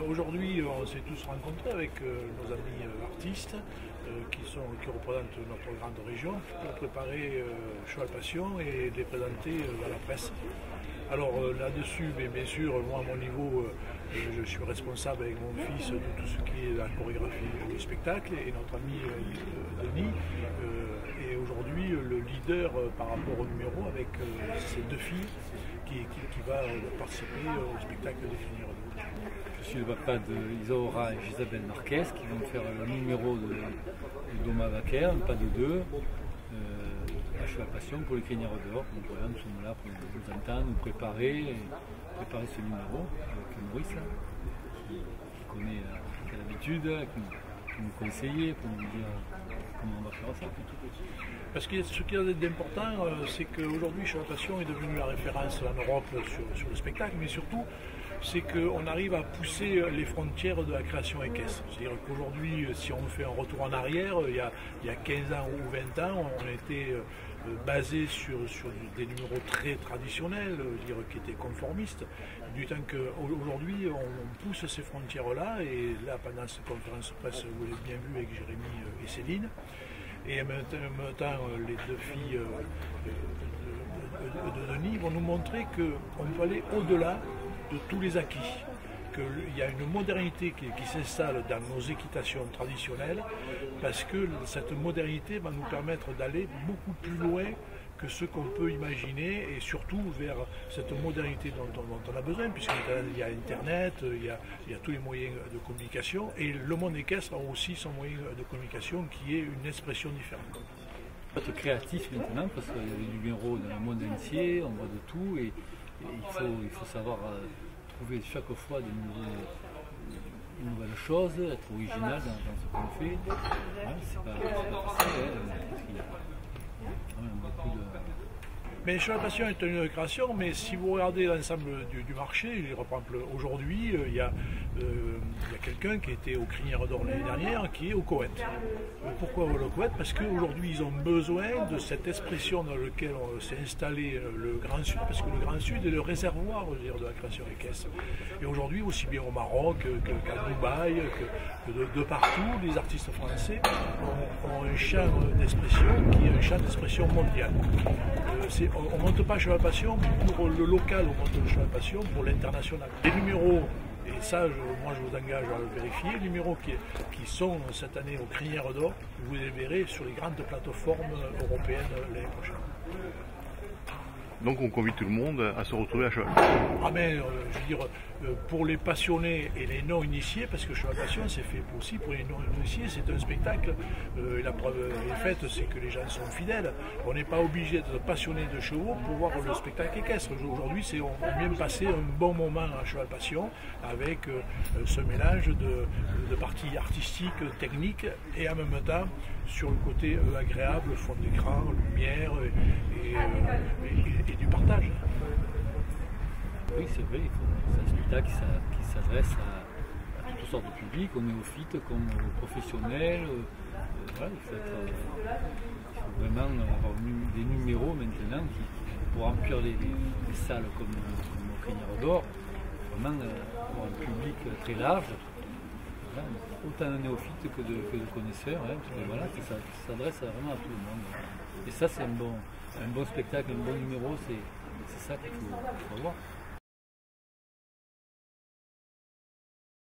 Aujourd'hui, on s'est tous rencontrés avec nos amis artistes qui représentent notre grande région pour préparer Cheval Passion et les présenter à la presse. Alors là-dessus, bien sûr, moi à mon niveau, je suis responsable avec mon fils de tout ce qui est la chorégraphie du spectacle et notre ami Denis est aujourd'hui le leader par rapport au numéro avec ses deux filles qui va participer au spectacle des Crinières d'Or. Je suis le papa d'Isaura et Isabelle Marquez qui vont faire le numéro de Doma Vaquer, pas de deux, à Cheval Passion pour les Crinières d'Or. Donc voilà, nous sommes là pour nous entendre, nous préparer ce numéro avec Maurice là, qui connaît l'habitude, qui nous conseille pour nous dire comment on va faire ça. Parce que ce qui est d'important, c'est qu'aujourd'hui Cheval Passion est devenu la référence en Europe sur le spectacle, mais surtout c'est qu'on arrive à pousser les frontières de la création équestre. C'est-à-dire qu'aujourd'hui, si on fait un retour en arrière, il y a 15 ans ou 20 ans, on était basé sur des numéros très traditionnels, qui étaient conformistes, du temps qu'aujourd'hui on pousse ces frontières-là, et là pendant cette conférence presse, vous l'avez bien vu avec Jérémy et Céline, et en même temps les deux filles de Denis vont nous montrer qu'on peut aller au-delà de tous les acquis, qu'il y a une modernité qui s'installe dans nos équitations traditionnelles, parce que cette modernité va nous permettre d'aller beaucoup plus loin que ce qu'on peut imaginer, et surtout vers cette modernité dont on a besoin, puisqu'il y a Internet, il y a tous les moyens de communication, et le monde équestre a aussi son moyen de communication qui est une expression différente. Il faut être créatif maintenant, parce qu'il y a des numéros dans le monde entier, on voit de tout, et il faut savoir trouver chaque fois de nouvelles choses, être original dans ce qu'on fait. C'est pas facile, parce qu'il y a quand même beaucoup de... Mais Cheval Passion est une création, mais si vous regardez l'ensemble du marché, par exemple aujourd'hui, il y a quelqu'un qui était aux Crinières d'Or l'année dernière, qui est au Koweït. Pourquoi le Koweït? Parce qu'aujourd'hui ils ont besoin de cette expression dans laquelle s'est installé le Grand Sud, parce que le Grand Sud est le réservoir de la création équestre. Et aujourd'hui, aussi bien au Maroc qu'à Dubaï, que de partout, les artistes français ont un champ d'expression qui est un champ d'expression mondial. On ne monte pas Cheval Passion pour le local, on monte le Cheval Passion pour l'international. Les numéros, et ça moi je vous engage à le vérifier, les numéros qui sont cette année aux Crinières d'Or, vous les verrez sur les grandes plateformes européennes l'année prochaine. Donc on convie tout le monde à se retrouver à Cheval. Ah ben, je veux dire, pour les passionnés et les non-initiés, parce que Cheval Passion c'est fait aussi pour les non-initiés, c'est un spectacle, et la preuve est faite, c'est que les gens sont fidèles. On n'est pas obligé d'être passionné de chevaux pour voir le spectacle équestre. Aujourd'hui, on va bien passer un bon moment à Cheval Passion avec ce mélange de parties artistiques, techniques, et en même temps, sur le côté agréable, fond d'écran, lumière et du partage. Oui, c'est vrai, c'est un spectacle qui s'adresse à toutes sortes de publics, aux néophytes comme aux professionnels. Voilà, il faut vraiment avoir des numéros maintenant pour remplir les salles comme aux Crinières d'Or, vraiment avoir un public très large. Voilà, autant de néophytes que de connaisseurs, voilà, qui s'adresse vraiment à tout le monde. Et ça, c'est un bon spectacle, un bon numéro, c'est ça qu'il faut avoir.